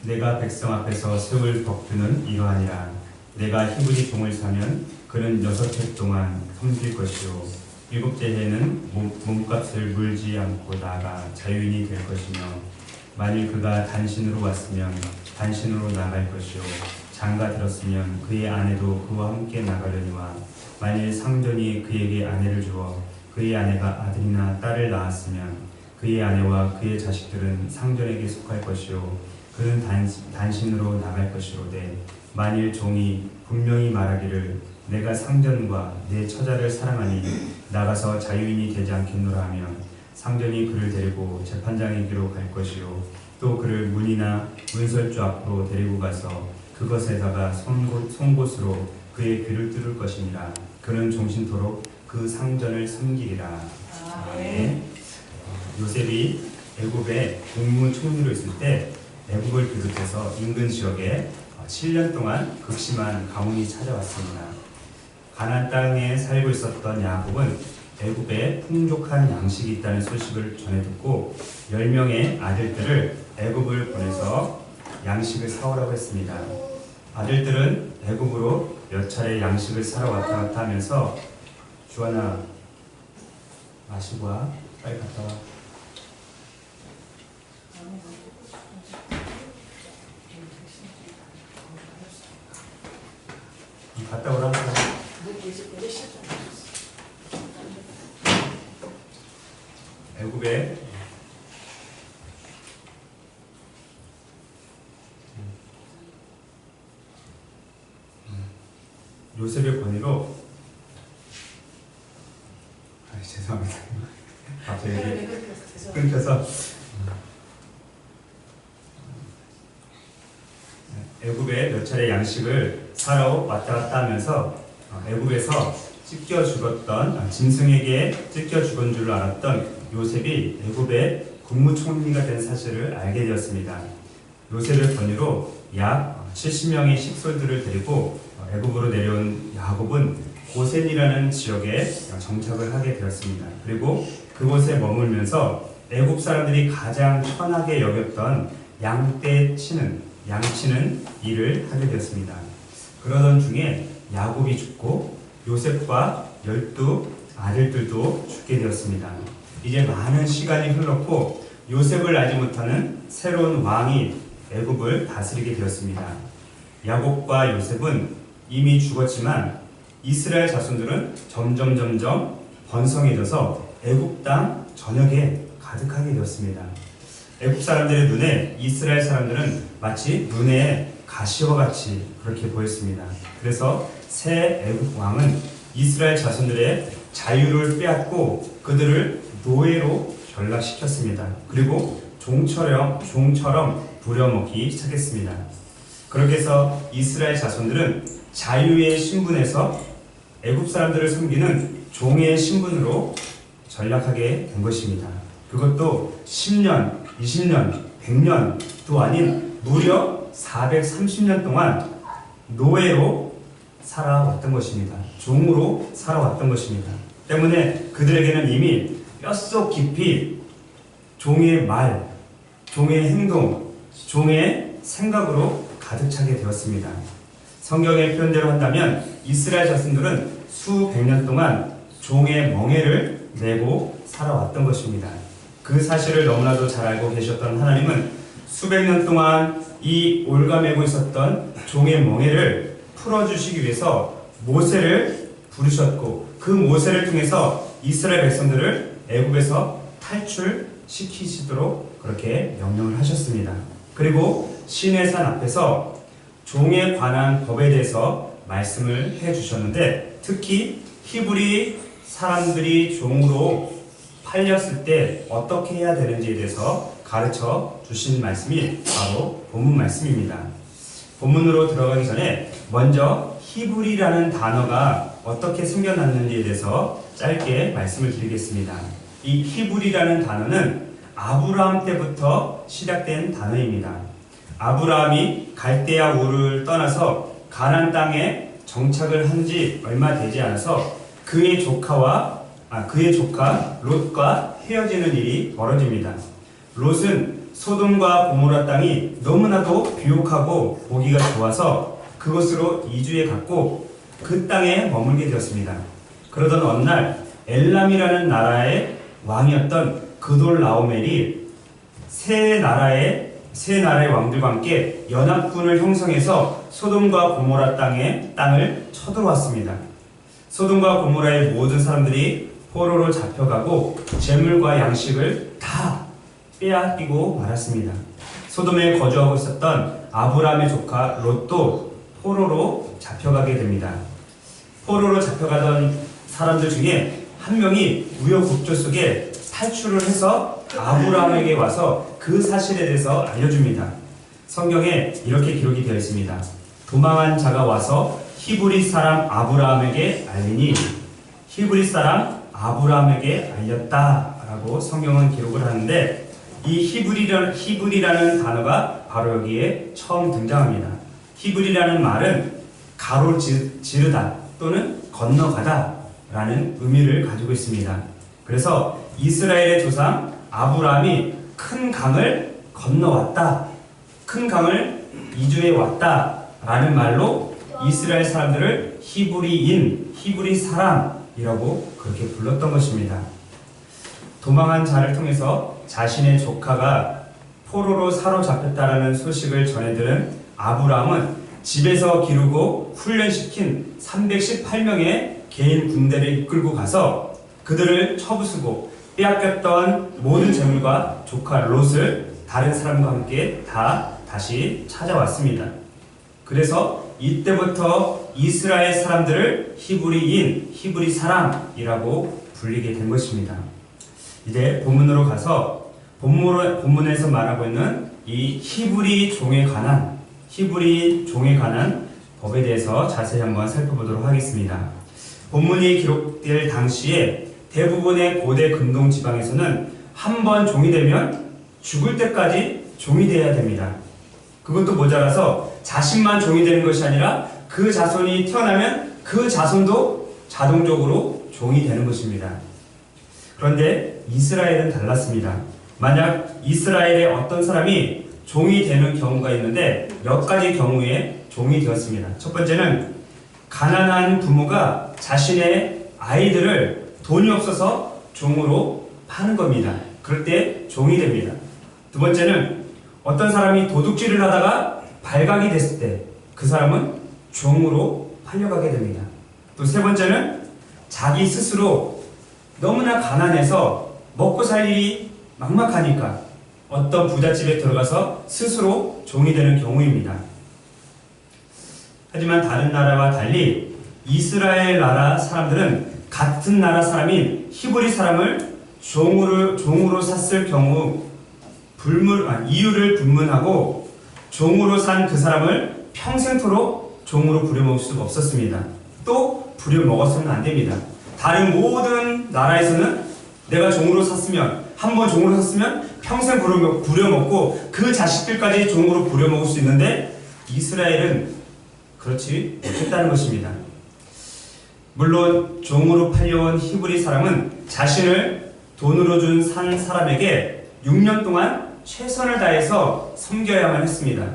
내가 백성 앞에서 세울 법규는 이러하니라. 내가 히브리 종을 사면 그는 6해 동안 섬길 것이요 7째 해에는 몸값을 물지 않고 나가 자유인이 될 것이며, 만일 그가 단신으로 왔으면 단신으로 나갈 것이요 장가 들었으면 그의 아내도 그와 함께 나가려니와, 만일 상전이 그에게 아내를 주어 그의 아내가 아들이나 딸을 낳았으면 그의 아내와 그의 자식들은 상전에게 속할 것이요 그는 단신으로 나갈 것이로되, 만일 종이 분명히 말하기를 내가 상전과 내 처자를 사랑하니 나가서 자유인이 되지 않겠노라 하면, 상전이 그를 데리고 재판장에게로 갈 것이요 또 그를 문이나 문설주 앞으로 데리고 가서 그것에다가 송곳으로 그의 귀를 뚫을 것이니라. 그는 종신토록 그 상전을 섬기리라. 아멘. 요셉이 애굽의 국무총리로 있을 때 애굽을 비롯해서 인근 지역에 7년 동안 극심한 가뭄이 찾아왔습니다. 가나안 땅에 살고 있었던 야곱은 애굽에 풍족한 양식이 있다는 소식을 전해 듣고 10명의 아들들을 애굽을 보내서 양식을 사오라고 했습니다. 아들들은 애굽으로 몇 차례 양식을 사러 왔다 갔다 하면서, 주하나 마시고 와, 빨리 갔다 와. 갔다 오라. 애굽에 요셉의 권위로, 죄송합니다. 갑자기 끊겨서, 애굽에 몇 차례 양식을 사러 왔다 갔다 하면서 애굽에서 찢겨 죽었던, 짐승에게 찢겨 죽은 줄 알았던 요셉이 애굽의 국무총리가 된 사실을 알게 되었습니다. 요셉의 권유로 약 70명의 식솔들을 데리고 애굽으로 내려온 야곱은 고센이라는 지역에 정착을 하게 되었습니다. 그리고 그곳에 머물면서 애굽 사람들이 가장 편하게 여겼던 양치는 일을 하게 되었습니다. 그러던 중에 야곱이 죽고 요셉과 12 아들들도 죽게 되었습니다. 이제 많은 시간이 흘렀고 요셉을 알지 못하는 새로운 왕이 애굽을 다스리게 되었습니다. 야곱과 요셉은 이미 죽었지만 이스라엘 자손들은 점점 번성해져서 애굽 땅 전역에 가득하게 되었습니다. 애굽 사람들의 눈에 이스라엘 사람들은 마치 눈에 가시와 같이 그렇게 보였습니다. 그래서 새 애굽 왕은 이스라엘 자손들의 자유를 빼앗고 그들을 노예로 전락시켰습니다. 그리고 종처럼 부려먹기 시작했습니다. 그렇게 해서 이스라엘 자손들은 자유의 신분에서 애굽 사람들을 섬기는 종의 신분으로 전락하게 된 것입니다. 그것도 10년, 20년, 100년도 아닌 무려 430년 동안 노예로 살아왔던 것입니다. 종으로 살아왔던 것입니다. 때문에 그들에게는 이미 뼛속 깊이 종의 말, 종의 행동, 종의 생각으로 가득 차게 되었습니다. 성경의 표현대로 한다면 이스라엘 자손들은 수백 년 동안 종의 멍에를 메고 살아왔던 것입니다. 그 사실을 너무나도 잘 알고 계셨던 하나님은 수백 년 동안 이 올가매고 있었던 종의 멍에를 풀어주시기 위해서 모세를 부르셨고, 그 모세를 통해서 이스라엘 백성들을 애굽에서 탈출시키시도록 그렇게 명령을 하셨습니다. 그리고 시내산 앞에서 종에 관한 법에 대해서 말씀을 해주셨는데, 특히 히브리 사람들이 종으로 팔렸을 때 어떻게 해야 되는지에 대해서 가르쳐 주신 말씀이 바로 본문 말씀입니다. 본문으로 들어가기 전에 먼저 히브리라는 단어가 어떻게 생겨났는지에 대해서 짧게 말씀을 드리겠습니다. 이 히브리라는 단어는 아브라함 때부터 시작된 단어입니다. 아브라함이 갈대아 우르를 떠나서 가나안 땅에 정착을 한 지 얼마 되지 않아서 그의 조카 롯과 헤어지는 일이 벌어집니다. 롯은 소돔과 고모라 땅이 너무나도 비옥하고 보기가 좋아서 그곳으로 이주해 갔고 그 땅에 머물게 되었습니다. 그러던 어느 날 엘람이라는 나라의 왕이었던 그돌라오멜이 세 나라의 왕들과 함께 연합군을 형성해서 소돔과 고모라 땅을 쳐들어왔습니다. 소돔과 고모라의 모든 사람들이 포로로 잡혀가고 재물과 양식을 다 빼앗기고 말았습니다. 소돔에 거주하고 있었던 아브라함의 조카 롯도 포로로 잡혀가게 됩니다. 포로로 잡혀가던 사람들 중에 한 명이 우여곡절 속에 탈출을 해서 아브라함에게 와서 그 사실에 대해서 알려줍니다. 성경에 이렇게 기록이 되어 있습니다. 도망한 자가 와서 히브리 사람 아브라함에게 알리니 히브리 사람 아브라함에게 알렸다라고 성경은 기록을 하는데 이 히브리라는 단어가 바로 여기에 처음 등장합니다. 히브리라는 말은 가로지르다 또는 건너가다 라는 의미를 가지고 있습니다. 그래서 이스라엘의 조상 아브라함이 큰 강을 건너왔다, 큰 강을 이주해 왔다 라는 말로 이스라엘 사람들을 히브리 사람이라고 그렇게 불렀던 것입니다. 도망한 자를 통해서 자신의 조카가 포로로 사로잡혔다라는 소식을 전해들은 아브라함은 집에서 기르고 훈련시킨 318명의 개인 군대를 이끌고 가서 그들을 쳐부수고 빼앗겼던 모든 재물과 조카 롯을 다른 사람과 함께 다시 찾아왔습니다. 그래서 이때부터 이스라엘 사람들을 히브리 사람이라고 불리게 된 것입니다. 이제 본문으로 가서 본문에서 말하고 있는 이 히브리 종에 관한 법에 대해서 자세히 한번 살펴보도록 하겠습니다. 본문이 기록될 당시에 대부분의 고대 근동 지방에서는 한 번 종이 되면 죽을 때까지 종이 되어야 됩니다. 그것도 모자라서 자신만 종이 되는 것이 아니라 그 자손이 태어나면 그 자손도 자동적으로 종이 되는 것입니다. 그런데 이스라엘은 달랐습니다. 만약 이스라엘의 어떤 사람이 종이 되는 경우가 있는데 몇 가지 경우에 종이 되었습니다. 첫 번째는 가난한 부모가 자신의 아이들을 돈이 없어서 종으로 파는 겁니다. 그럴 때 종이 됩니다. 두 번째는 어떤 사람이 도둑질을 하다가 발각이 됐을 때 그 사람은 종으로 팔려가게 됩니다. 또 세 번째는 자기 스스로 너무나 가난해서 먹고 살 일이 막막하니까 어떤 부잣집에 들어가서 스스로 종이 되는 경우입니다. 하지만 다른 나라와 달리 이스라엘 나라 사람들은 같은 나라 사람인 히브리 사람을 종으로 샀을 경우 이유를 불문하고 종으로 산 그 사람을 평생토록 종으로 부려먹을 수가 없었습니다. 또 부려먹어서는 안 됩니다. 다른 모든 나라에서는 내가 종으로 샀으면 한번 종으로 샀으면 평생 부려먹고 그 자식들까지 종으로 부려먹을 수 있는데 이스라엘은 그렇지 못했다는 것입니다. 물론 종으로 팔려온 히브리 사람은 자신을 돈으로 산 사람에게 6년 동안 최선을 다해서 섬겨야만 했습니다.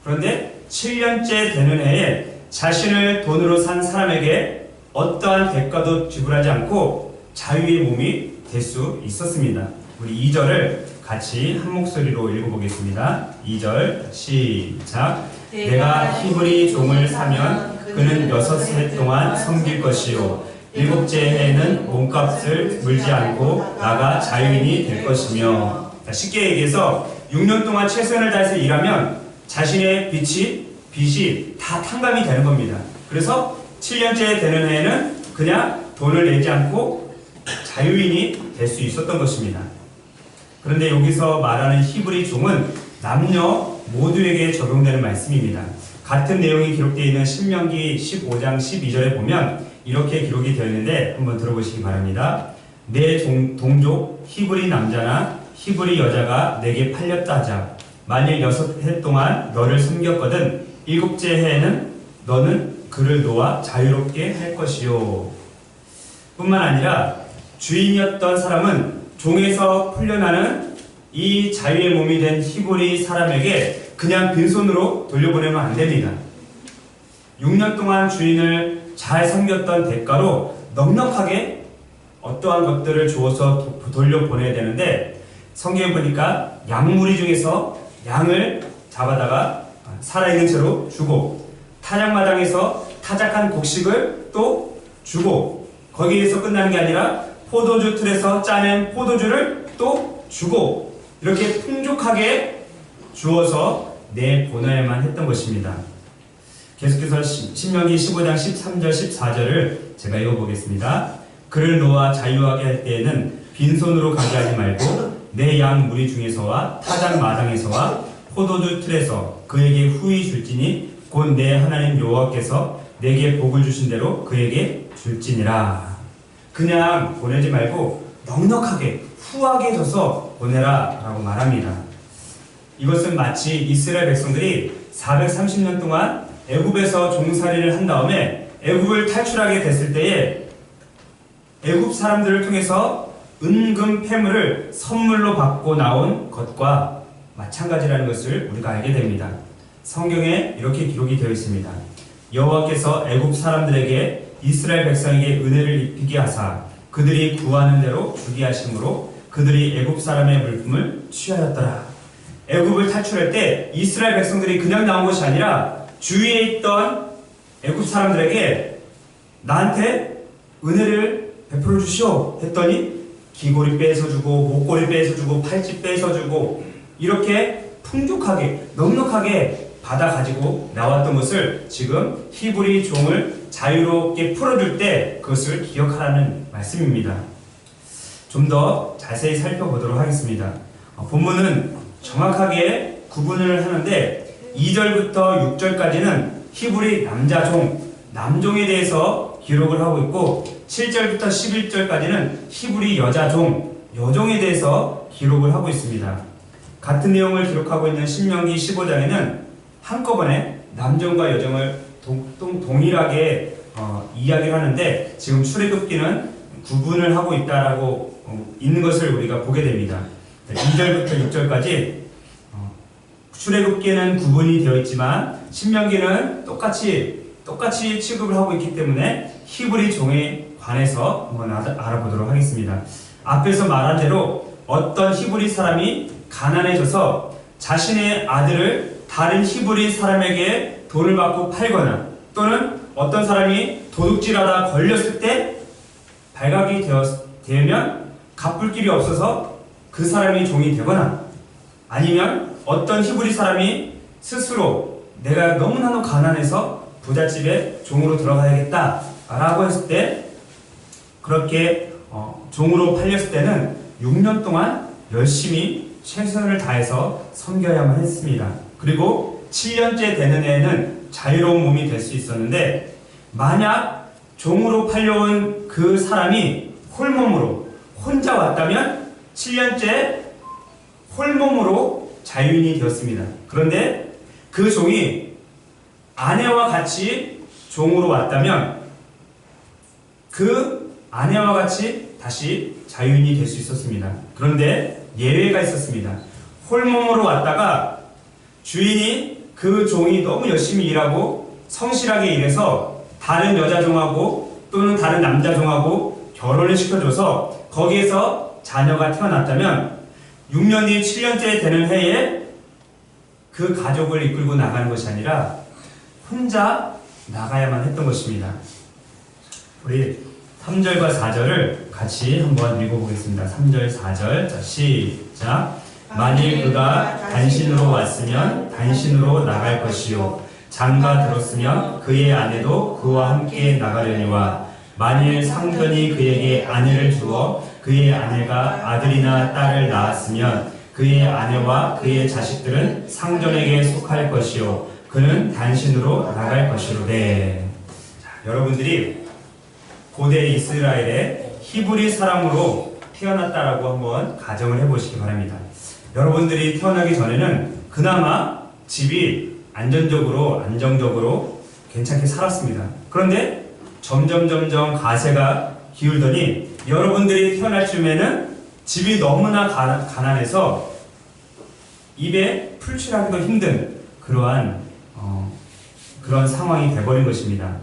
그런데 7년째 되는 해에 자신을 돈으로 산 사람에게 어떠한 대가도 지불하지 않고 자유의 몸이 될 수 있었습니다. 우리 2절을 같이 한 목소리로 읽어보겠습니다. 2절 시작. 내가 히브리 종을 사면 그는 6해 동안 섬길 것이요 7째 해에는 몸값을 물지 않고 나가 자유인이 될 것이며. 쉽게 얘기해서 6년 동안 최선을 다해서 일하면 자신의 빚이 다 탕감이 되는 겁니다. 그래서 7년째 되는 해에는 그냥 돈을 내지 않고 자유인이 될 수 있었던 것입니다. 그런데 여기서 말하는 히브리 종은 남녀 모두에게 적용되는 말씀입니다. 같은 내용이 기록되어 있는 신명기 15장 12절에 보면 이렇게 기록이 되어 있는데 한번 들어보시기 바랍니다. 내 동족 히브리 남자나 히브리 여자가 내게 팔렸다 하자. 만일 6해 동안 너를 섬겼거든 7째 해에는 너는 그를 놓아 자유롭게 할 것이요. 뿐만 아니라 주인이었던 사람은 종에서 풀려나는 이 자유의 몸이 된 히브리 사람에게 그냥 빈손으로 돌려보내면 안 됩니다. 6년 동안 주인을 잘 섬겼던 대가로 넉넉하게 어떠한 것들을 주어서 돌려보내야 되는데, 성경에 보니까 양무리 중에서 양을 잡아다가 살아있는 채로 주고, 타작마당에서 타작한 곡식을 또 주고, 거기에서 끝나는 게 아니라 포도주 틀에서 짜낸 포도주를 또 주고, 이렇게 풍족하게 주어서 내보내야만 했던 것입니다. 계속해서 신명기 15장 13절 14절을 제가 읽어보겠습니다. 그를 놓아 자유하게 할 때에는 빈손으로 가게 하지 말고 내 양 무리 중에서와 타작 마당에서와 포도주 틀에서 그에게 후히 줄지니 곧 내 하나님 여호와께서 내게 복을 주신 대로 그에게 줄지니라. 그냥 보내지 말고 넉넉하게 후하게 줘서 보내라 라고 말합니다. 이것은 마치 이스라엘 백성들이 430년 동안 애굽에서 종살이를 한 다음에 애굽을 탈출하게 됐을 때에 애굽 사람들을 통해서 은금 패물을 선물로 받고 나온 것과 마찬가지라는 것을 우리가 알게 됩니다. 성경에 이렇게 기록이 되어 있습니다. 여호와께서 애굽 사람들에게 이스라엘 백성에게 은혜를 입히게 하사 그들이 구하는 대로 주게 하심으로 그들이 애굽 사람의 물품을 취하였더라. 애굽을 탈출할 때 이스라엘 백성들이 그냥 나온 것이 아니라 주위에 있던 애굽 사람들에게 나한테 은혜를 베풀어 주시오 했더니 귀고리 빼서주고 목고리 빼서주고 팔찌 빼서주고 이렇게 풍족하게 넉넉하게 받아 가지고 나왔던 것을 지금 히브리 종을 자유롭게 풀어줄 때 그것을 기억하라는 말씀입니다. 좀 더 자세히 살펴보도록 하겠습니다. 본문은 정확하게 구분을 하는데 2절부터 6절까지는 히브리 남자종, 남종에 대해서 기록을 하고 있고 7절부터 11절까지는 히브리 여자종, 여종에 대해서 기록을 하고 있습니다. 같은 내용을 기록하고 있는 신명기 15장에는 한꺼번에 남종과 여종을 동일하게 이야기를 하는데 지금 출애굽기는 구분을 하고 있다라고 있는 것을 우리가 보게 됩니다. 2절부터 6절까지 출애굽기는 구분이 되어 있지만 신명기는 똑같이 취급을 하고 있기 때문에 히브리 종에 관해서 한번 알아보도록 하겠습니다. 앞에서 말한 대로 어떤 히브리 사람이 가난해져서 자신의 아들을 다른 히브리 사람에게 돈을 받고 팔거나 또는 어떤 사람이 도둑질하다 걸렸을 때 발각이 되면 갚을 길이 없어서 그 사람이 종이 되거나 아니면 어떤 히브리 사람이 스스로 내가 너무나도 가난해서 부잣집에 종으로 들어가야겠다 라고 했을 때 그렇게 종으로 팔렸을 때는 6년 동안 열심히 최선을 다해서 섬겨야만 했습니다. 그리고 7년째 되는 해에는 자유로운 몸이 될 수 있었는데 만약 종으로 팔려온 그 사람이 홀몸으로 혼자 왔다면 7년째 홀몸으로 자유인이 되었습니다. 그런데 그 종이 아내와 같이 종으로 왔다면 그 아내와 같이 다시 자유인이 될 수 있었습니다. 그런데 예외가 있었습니다. 홀몸으로 왔다가 주인이 그 종이 너무 열심히 일하고 성실하게 일해서 다른 여자 종하고 또는 다른 남자 종하고 결혼을 시켜줘서 거기에서 자녀가 태어났다면 6년 뒤 7년째 되는 해에 그 가족을 이끌고 나가는 것이 아니라 혼자 나가야만 했던 것입니다. 우리 3절과 4절을 같이 한번 읽어보겠습니다. 3절, 4절. 자, 시작. 만일 그가 단신으로 왔으면 단신으로 나갈 것이요. 장가 들었으면 그의 아내도 그와 함께 나가려니와 만일 상전이 그에게 아내를 주어 그의 아내가 아들이나 딸을 낳았으면 그의 아내와 그의 자식들은 상전에게 속할 것이요. 그는 단신으로 나갈 것이로되. 여러분들이 고대 이스라엘의 히브리 사람으로 태어났다라고 한번 가정을 해보시기 바랍니다. 여러분들이 태어나기 전에는 그나마 집이 안정적으로 괜찮게 살았습니다. 그런데 점점 가세가 기울더니 여러분들이 태어날 쯤에는 집이 너무나 가난해서 입에 풀칠하기도 힘든 그러한 그런 상황이 돼버린 것입니다.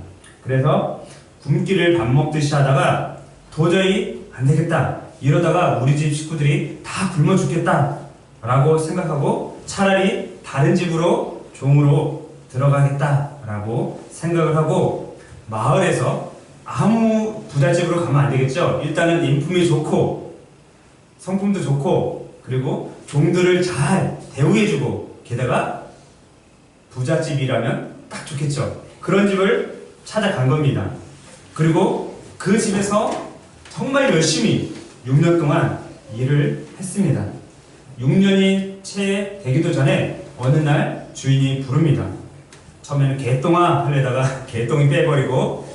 그래서 굶기를 밥 먹듯이 하다가 도저히 안 되겠다. 이러다가 우리 집 식구들이 다 굶어 죽겠다 라고 생각하고 차라리 다른 집으로 종으로 들어가겠다라고 생각을 하고 마을에서 아무 부잣집으로 가면 안 되겠죠. 일단은 인품이 좋고 성품도 좋고 그리고 종들을 잘 대우해주고 게다가 부잣집이라면 딱 좋겠죠. 그런 집을 찾아간 겁니다. 그리고 그 집에서 정말 열심히 6년 동안 일을 했습니다. 6년이 채 되기도 전에 어느 날 주인이 부릅니다. 처음에는 개똥아 하려다가 개똥이 빼버리고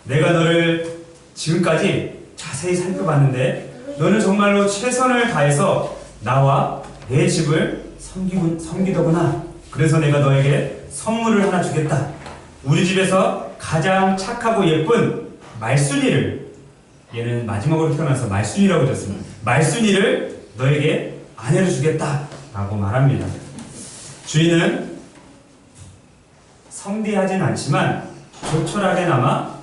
내가 너를 지금까지 자세히 살펴봤는데 너는 정말로 최선을 다해서 나와 내 집을 섬기더구나. 그래서 내가 너에게 선물을 하나 주겠다. 우리 집에서 가장 착하고 예쁜 말순이를, 얘는 마지막으로 태어나서 말순이라고 졌습니다. 말순이를 너에게 아내로 주겠다 라고 말합니다. 주인은 성대하진 않지만 조촐하게나마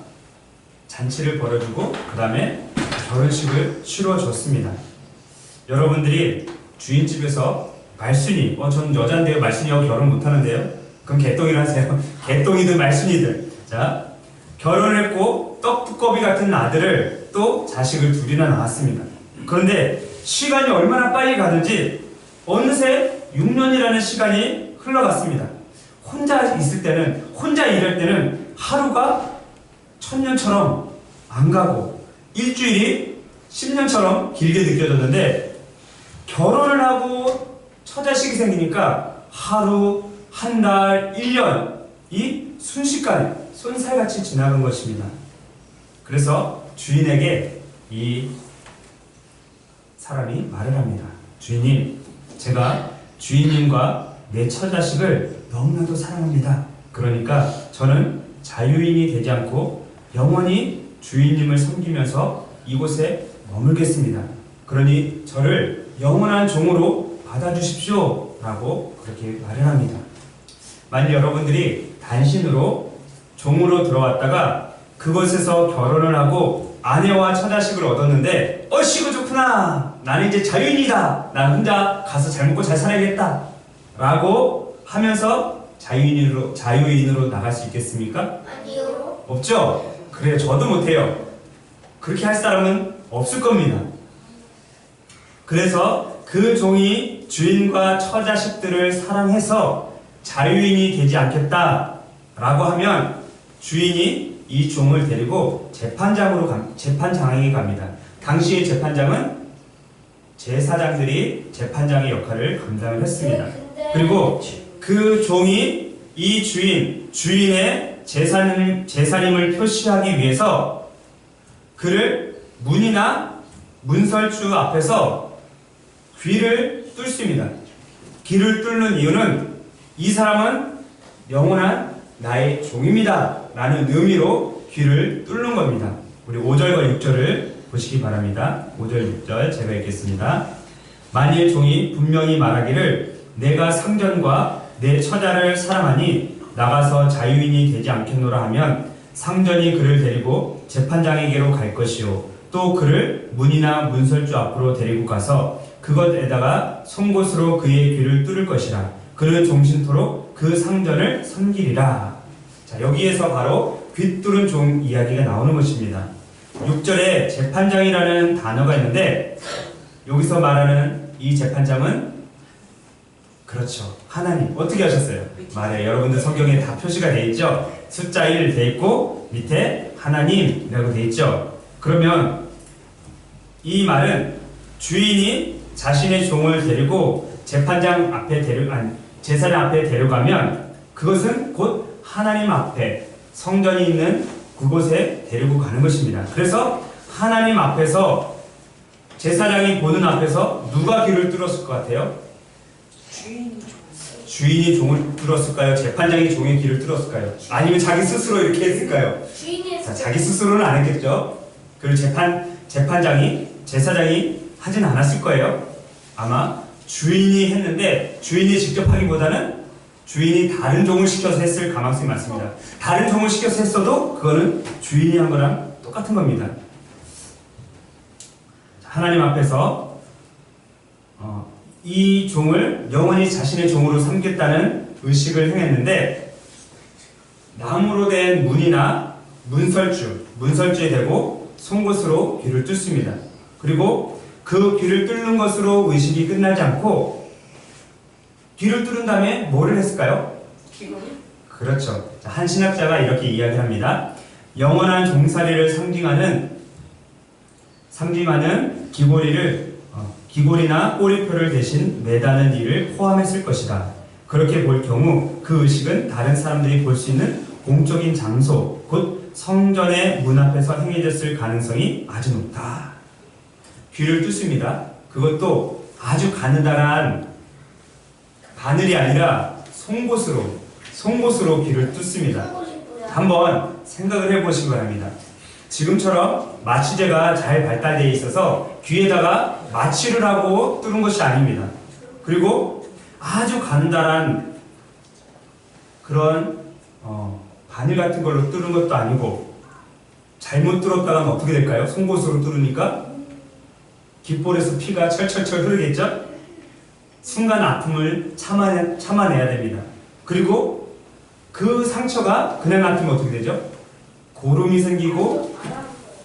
잔치를 벌여주고 그 다음에 결혼식을 치러줬습니다. 여러분들이 주인집에서 말순이, 전 여잔데요 말순이하고 결혼 못하는데요? 그럼 개똥이라 하세요. 개똥이든 말순이든. 자, 결혼을 했고 떡두꺼비 같은 아들을 또 자식을 둘이나 낳았습니다. 그런데 시간이 얼마나 빨리 가는지 어느새 6년이라는 시간이 흘러갔습니다. 혼자 있을 때는, 혼자 일할 때는 하루가 1000년처럼 안 가고 일주일이 10년처럼 길게 느껴졌는데 결혼을 하고 처자식이 생기니까 하루, 한 달, 1년이 순식간에 쏜살같이 지나간 것입니다. 그래서 주인에게 이 사람이 말을 합니다. 주인님, 제가 주인님과 내 처자식을 너무나도 사랑합니다. 그러니까 저는 자유인이 되지 않고 영원히 주인님을 섬기면서 이곳에 머물겠습니다. 그러니 저를 영원한 종으로 받아주십시오 라고 그렇게 말을 합니다. 만약 여러분들이 단신으로 종으로 들어왔다가 그곳에서 결혼을 하고 아내와 처자식을 얻었는데 어이구 좋구나, 나는 이제 자유인이다, 난 혼자 가서 잘 먹고 잘 살아야겠다 라고 하면서 자유인으로 나갈 수 있겠습니까? 아니요. 없죠? 그래요, 저도 못해요. 그렇게 할 사람은 없을 겁니다. 그래서 그 종이 주인과 처자식들을 사랑해서 자유인이 되지 않겠다 라고 하면 주인이 이 종을 데리고 재판장에게 갑니다. 당시의 재판장은 제사장들이 재판장의 역할을 감당을 했습니다. 그리고 그 종이 이 주인의 제사님을 표시하기 위해서 그를 문이나 문설주 앞에서 귀를 뚫습니다. 귀를 뚫는 이유는 이 사람은 영원한 나의 종입니다 라는 의미로 귀를 뚫는 겁니다. 우리 5절과 6절을 보시기 바랍니다. 5절 6절 제가 읽겠습니다. 만일 종이 분명히 말하기를 내가 상전과 내 처자를 사랑하니 나가서 자유인이 되지 않겠노라 하면 상전이 그를 데리고 재판장에게로 갈 것이요 또 그를 문이나 문설주 앞으로 데리고 가서 그것에다가 송곳으로 그의 귀를 뚫을 것이라. 그는 종신토록 그 상전을 섬기리라. 자, 여기에서 바로 귀 뚫은 종 이야기가 나오는 것입니다. 6절에 재판장이라는 단어가 있는데 여기서 말하는 이 재판장은 그렇죠, 하나님. 어떻게 하셨어요? 말해, 여러분들 성경에 다 표시가 되어 있죠? 숫자 1 되어 있고 밑에 하나님이라고 되어 있죠? 그러면 이 말은 주인이 자신의 종을 데리고 제사장 앞에 데려가면 그것은 곧 하나님 앞에 성전이 있는 그곳에 데리고 가는 것입니다. 그래서 하나님 앞에서 제사장이 보는 앞에서 누가 귀를 뚫었을 것 같아요? 주인이 종을 뚫었을까요? 재판장이 종의 귀를 뚫었을까요? 아니면 자기 스스로 이렇게 했을까요? 자, 자기 스스로는 안 했겠죠? 그리고 제사장이 하진 않았을 거예요. 아마 주인이 했는데 주인이 직접 하기보다는 주인이 다른 종을 시켜서 했을 가능성이 많습니다. 다른 종을 시켜서 했어도 그거는 주인이 한 거랑 똑같은 겁니다. 하나님 앞에서 이 종을 영원히 자신의 종으로 삼겠다는 의식을 행했는데 나무로 된 문이나 문설주에 대고 송곳으로 귀를 뚫습니다. 그리고 그 귀를 뚫는 것으로 의식이 끝나지 않고 귀를 뚫은 다음에 뭐를 했을까요? 기본이? 그렇죠. 한 신학자가 이렇게 이야기합니다. 영원한 종살이를 상징하는 귀고리나 꼬리표를 대신 매다는 일을 포함했을 것이다. 그렇게 볼 경우 그 의식은 다른 사람들이 볼 수 있는 공적인 장소, 곧 성전의 문 앞에서 행해졌을 가능성이 아주 높다. 귀를 뚫습니다. 그것도 아주 가느다란 바늘이 아니라 송곳으로 귀를 뚫습니다. 한번 생각을 해보시기 바랍니다. 지금처럼 마취제가 잘 발달되어 있어서 귀에다가 마취를 하고 뚫은 것이 아닙니다. 그리고 아주 간단한 그런 바늘 같은 걸로 뚫은 것도 아니고 잘못 뚫었다가는 어떻게 될까요? 송곳으로 뚫으니까 귓볼에서 피가 철철철 흐르겠죠? 순간 아픔을 참아내야 됩니다. 그리고 그 상처가 그냥 놔두면 어떻게 되죠? 고름이 생기고,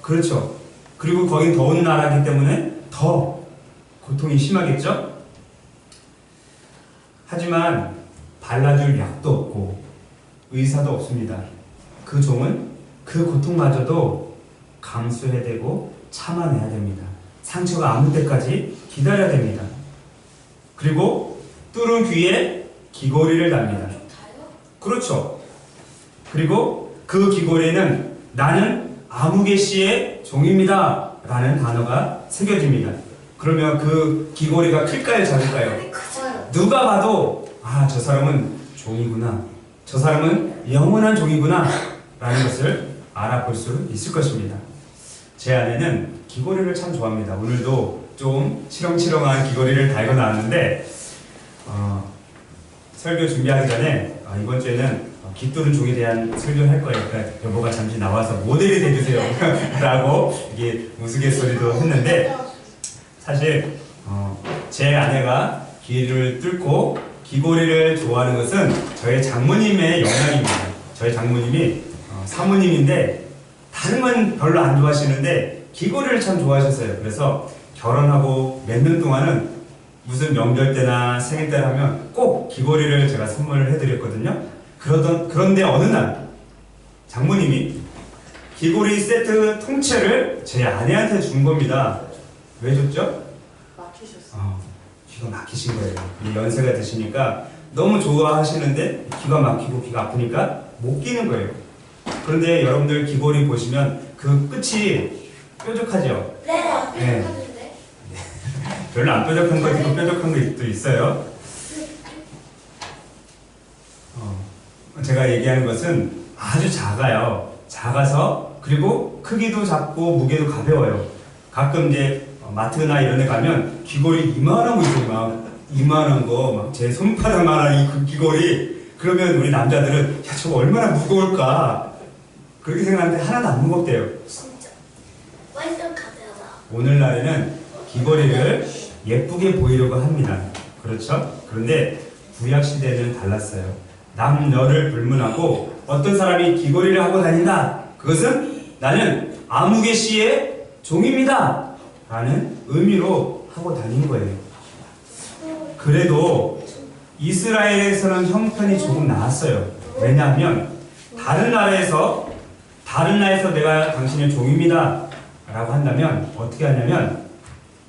그렇죠. 그리고 거긴 더운 나라이기 때문에 더 고통이 심하겠죠? 하지만 발라줄 약도 없고 의사도 없습니다. 그 종은 그 고통마저도 감수해내고 참아내야 됩니다. 상처가 아물 때까지 기다려야 됩니다. 그리고 뚫은 귀에 귀고리를 답니다. 그렇죠. 그리고 그 귀고리에는 나는 아무개씨의 종입니다 라는 단어가 새겨집니다. 그러면 그 귀고리가 클까요, 작을까요? 누가 봐도 저 사람은 종이구나, 저 사람은 영원한 종이구나 라는 것을 알아볼 수 있을 것입니다. 제 아내는 귀고리를 참 좋아합니다. 오늘도 좀 치렁치렁한 귀고리를 달고 나왔는데 설교 준비하기 전에 이번 주에는 귀 뚫은 종에 대한 설교를 할 거예요. 그러니까 여보가 잠시 나와서 모델이 돼주세요 라고 이게 우스갯소리도 했는데, 사실 제 아내가 귀를 뚫고 귀고리를 좋아하는 것은 저희 장모님의 영향입니다. 저희 장모님이 사모님인데 다른 건 별로 안 좋아하시는데 귀고리를 참 좋아하셨어요. 그래서 결혼하고 몇 년 동안은 무슨 명절 때나 생일 때 하면 꼭 귀고리를 제가 선물을 해드렸거든요. 그런데 어느 날 장모님이 귀고리 세트 통째를 제 아내한테 준 겁니다. 왜 줬죠? 막히셨어요. 귀가 막히신 거예요. 연세가 드시니까 너무 좋아하시는데 귀가 막히고 귀가 아프니까 못 끼는 거예요. 그런데 여러분들 귀고리 보시면 그 끝이 뾰족하죠? 네. 별로 안 뾰족한 거 있고 뾰족한 것도 있어요. 제가 얘기하는 것은 아주 작아요. 작아서, 그리고 크기도 작고 무게도 가벼워요. 가끔 이제 마트나 이런 데 가면 귀걸이 이만한 거 있어요. 막 이만한 거, 막 제 손바닥만한 이 귀걸이. 그러면 우리 남자들은 야, 저거 얼마나 무거울까 그렇게 생각하는데 하나도 안 무겁대요. 진짜 완전 가벼워. 오늘날에는 귀걸이를 예쁘게 보이려고 합니다. 그렇죠? 그런데 구약시대는 달랐어요. 남녀를 불문하고 어떤 사람이 귀걸이를 하고 다닌다. 그것은 나는 아무개씨의 종입니다 라는 의미로 하고 다닌 거예요. 그래도 이스라엘에서는 형편이 조금 나았어요. 왜냐하면 다른 나라에서 내가 당신의 종입니다 라고 한다면 어떻게 하냐면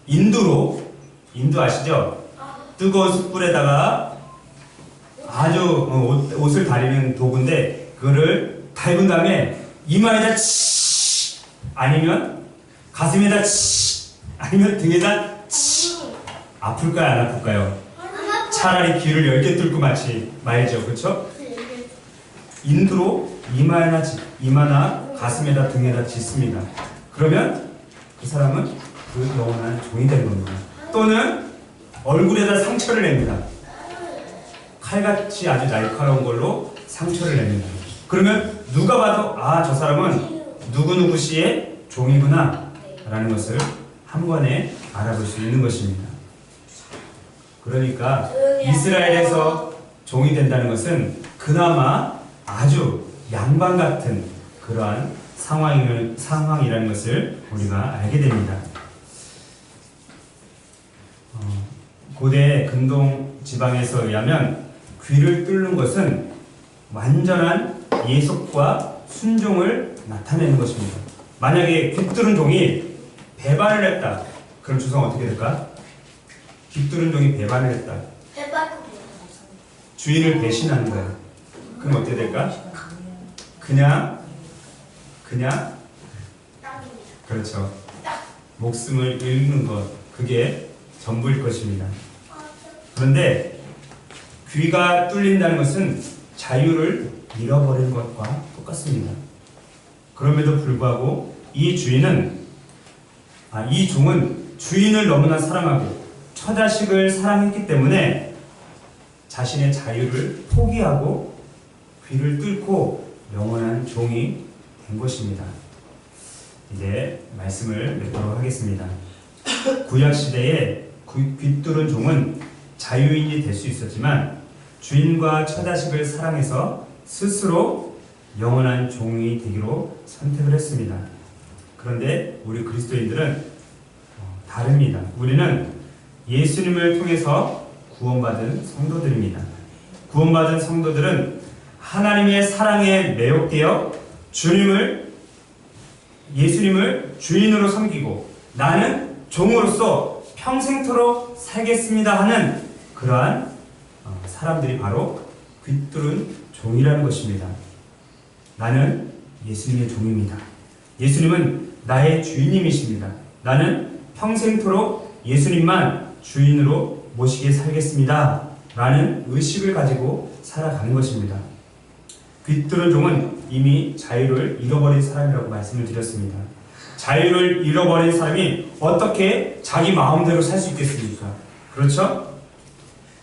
인두 아시죠? 뜨거운 숯불에다가 아주 옷을 다리는 도구인데 그거를 달군 다음에 이마에다 치, 아니면 가슴에다 치, 아니면 등에다 치. 아플까요, 안 아플까요? 차라리 귀를 10개 뚫고 말죠. 그렇죠? 인두로 이마나 가슴에다 등에다 짓습니다. 그러면 그 사람은 그 영원한 종이 된 겁니다. 또는 얼굴에다 상처를 냅니다. 칼같이 아주 날카로운 걸로 상처를 냅니다. 그러면 누가 봐도 아, 저 사람은 누구누구 씨의 종이구나 라는 것을 한 번에 알아볼 수 있는 것입니다. 그러니까 이스라엘에서 종이 된다는 것은 그나마 아주 양반 같은 그러한 상황이라는 것을 우리가 알게 됩니다. 고대 근동 지방에서 의하면 귀를 뚫는 것은 완전한 예속과 순종을 나타내는 것입니다. 만약에 귀 뚫은 종이 배반을 했다. 그럼 주성 어떻게 될까? 귀 뚫은 종이 배반을 했다. 주인을 배신하는 거야. 그럼 어떻게 될까? 그냥 그렇죠. 목숨을 잃는 것, 그게 전부일 것입니다. 그런데 귀가 뚫린다는 것은 자유를 잃어버리는 것과 똑같습니다. 그럼에도 불구하고 이 종은 주인을 너무나 사랑하고 처자식을 사랑했기 때문에 자신의 자유를 포기하고 귀를 뚫고 영원한 종이 된 것입니다. 이제 말씀을 맺도록 하겠습니다. 구약시대에 귀 뚫은 종은 자유인이 될 수 있었지만 주인과 처자식을 사랑해서 스스로 영원한 종이 되기로 선택을 했습니다. 그런데 우리 그리스도인들은 다릅니다. 우리는 예수님을 통해서 구원받은 성도들입니다. 구원받은 성도들은 하나님의 사랑에 매혹되어 예수님을 주인으로 섬기고 나는 종으로서 평생토록 살겠습니다 하는 그러한 사람들이 바로 귀뚫은 종이라는 것입니다. 나는 예수님의 종입니다. 예수님은 나의 주인님이십니다. 나는 평생토록 예수님만 주인으로 모시게 살겠습니다 라는 의식을 가지고 살아가는 것입니다. 귀뚫은 종은 이미 자유를 잃어버린 사람이라고 말씀을 드렸습니다. 자유를 잃어버린 사람이 어떻게 자기 마음대로 살 수 있겠습니까? 그렇죠?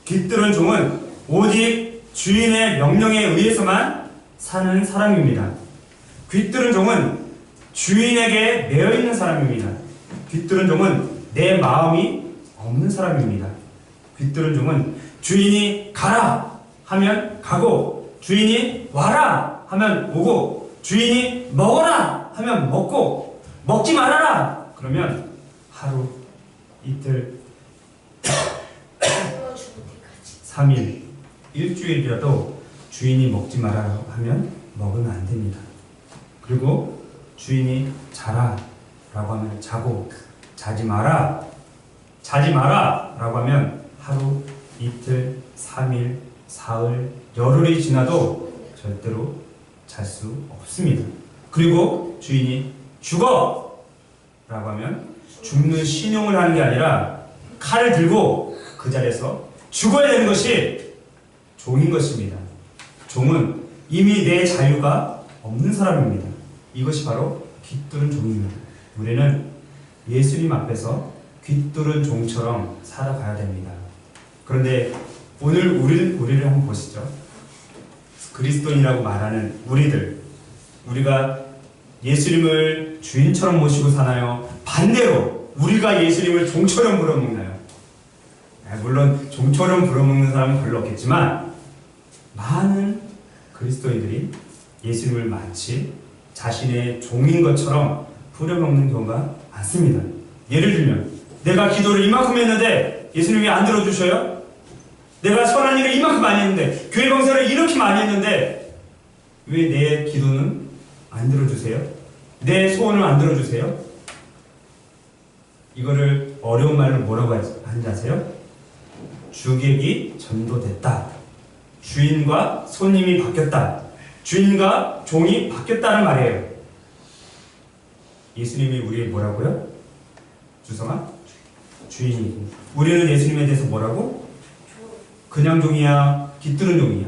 귀뚫은 종은 오직 주인의 명령에 의해서만 사는 사람입니다. 귀뚫은 종은 주인에게 매여있는 사람입니다. 귀뚫은 종은 내 마음이 없는 사람입니다. 귀뚫은 종은 주인이 가라 하면 가고, 주인이 와라 하면 오고, 주인이 먹어라 하면 먹고, 먹지 말아라 그러면 하루, 이틀, 3일, 일주일이라도 주인이 먹지 말아라 하면 먹으면 안 됩니다. 그리고 주인이 자라 라고 하면 자고, 자지 마라 라고 하면 하루, 이틀, 3일, 사흘, 열흘이 지나도 절대로 잘 수 없습니다. 그리고 주인이 죽어 라고 하면 죽는 신용을 하는 게 아니라 칼을 들고 그 자리에서 죽어야 되는 것이 종인 것입니다. 종은 이미 내 자유가 없는 사람입니다. 이것이 바로 귀뚫은 종입니다. 우리는 예수님 앞에서 귀뚫은 종처럼 살아가야 됩니다. 그런데 오늘 우리를 한번 보시죠. 그리스도인이라고 말하는 우리가 예수님을 주인처럼 모시고 사나요? 반대로 우리가 예수님을 종처럼 부려먹나요? 물론 종처럼 부려먹는 사람은 별로 없겠지만 많은 그리스도인들이 예수님을 마치 자신의 종인 것처럼 부려먹는 경우가 많습니다. 예를 들면 내가 기도를 이만큼 했는데 예수님이 안 들어주셔요? 내가 선한 일을 이만큼 많이 했는데, 교회 봉사를 이렇게 많이 했는데 왜 내 기도는 안 들어주세요? 내 소원을 안 들어주세요? 이거를 어려운 말로 뭐라고 하는지 아세요? 주객이 전도됐다. 주인과 손님이 바뀌었다. 주인과 종이 바뀌었다는 말이에요. 예수님이 우리의 뭐라고요? 주성아? 주인이고. 우리는 예수님에 대해서 뭐라고? 그냥 종이야? 깃들은 종이야?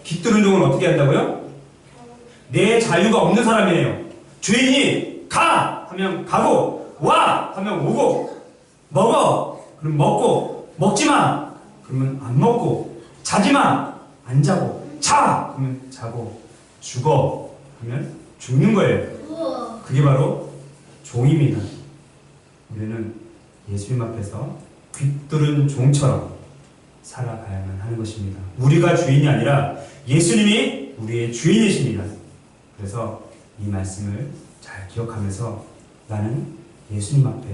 깃들은 종은 어떻게 한다고요? 내 자유가 없는 사람이에요. 주인이 가! 하면 가고, 와! 하면 오고, 먹어! 그럼 먹고, 먹지 마! 그러면 안 먹고, 자지 마! 안 자고, 자! 그러면 자고, 죽어! 그러면 죽는 거예요. 우와. 그게 바로 종입니다. 우리는 예수님 앞에서 귀뚫은 종처럼 살아가야만 하는 것입니다. 우리가 주인이 아니라 예수님이 우리의 주인이십니다. 그래서 이 말씀을 잘 기억하면서 나는 예수님 앞에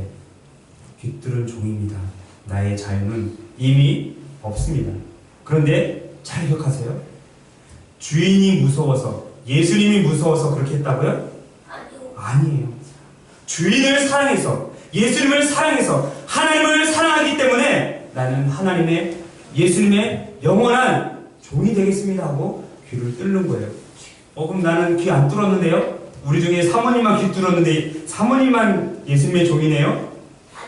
귀뚫은 종입니다. 나의 자유는 이미 없습니다. 그런데 잘 기억하세요. 주인이 무서워서, 예수님이 무서워서 그렇게 했다고요? 아니요. 아니에요. 주인을 사랑해서, 예수님을 사랑해서, 하나님을 사랑하기 때문에 나는 하나님의, 예수님의 영원한 종이 되겠습니다 하고 귀를 뚫는 거예요. 그럼 나는 귀 안 뚫었는데요? 우리 중에 사모님만 귀 뚫었는데 사모님만 예수님의 종이네요?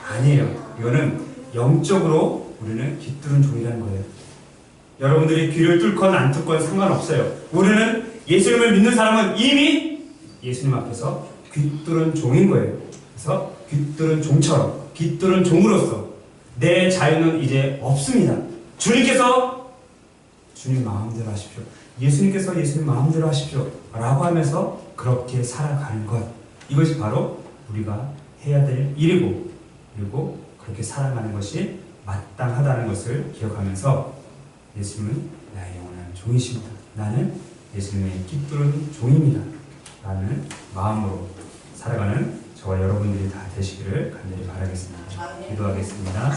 아니에요. 이거는 영적으로 우리는 귀 뚫은 종이라는 거예요. 여러분들이 귀를 뚫건 안 뚫건 상관없어요. 우리는 예수님을 믿는 사람은 이미 예수님 앞에서 귀 뚫은 종인 거예요. 그래서 귀 뚫은 종처럼, 귀 뚫은 종으로서 내 자유는 이제 없습니다. 주님께서 주님 마음대로 하십시오. 예수님께서 예수님 마음대로 하십시오. 라고 하면서 그렇게 살아가는 것. 이것이 바로 우리가 해야 될 일이고, 그리고 그렇게 살아가는 것이 마땅하다는 것을 기억하면서 예수님은 나의 영원한 종이십니다. 나는 예수님의 깃뚫은 종입니다. 라는 마음으로 살아가는 저와 여러분들이 다 되시기를 간절히 바라겠습니다. 기도하겠습니다.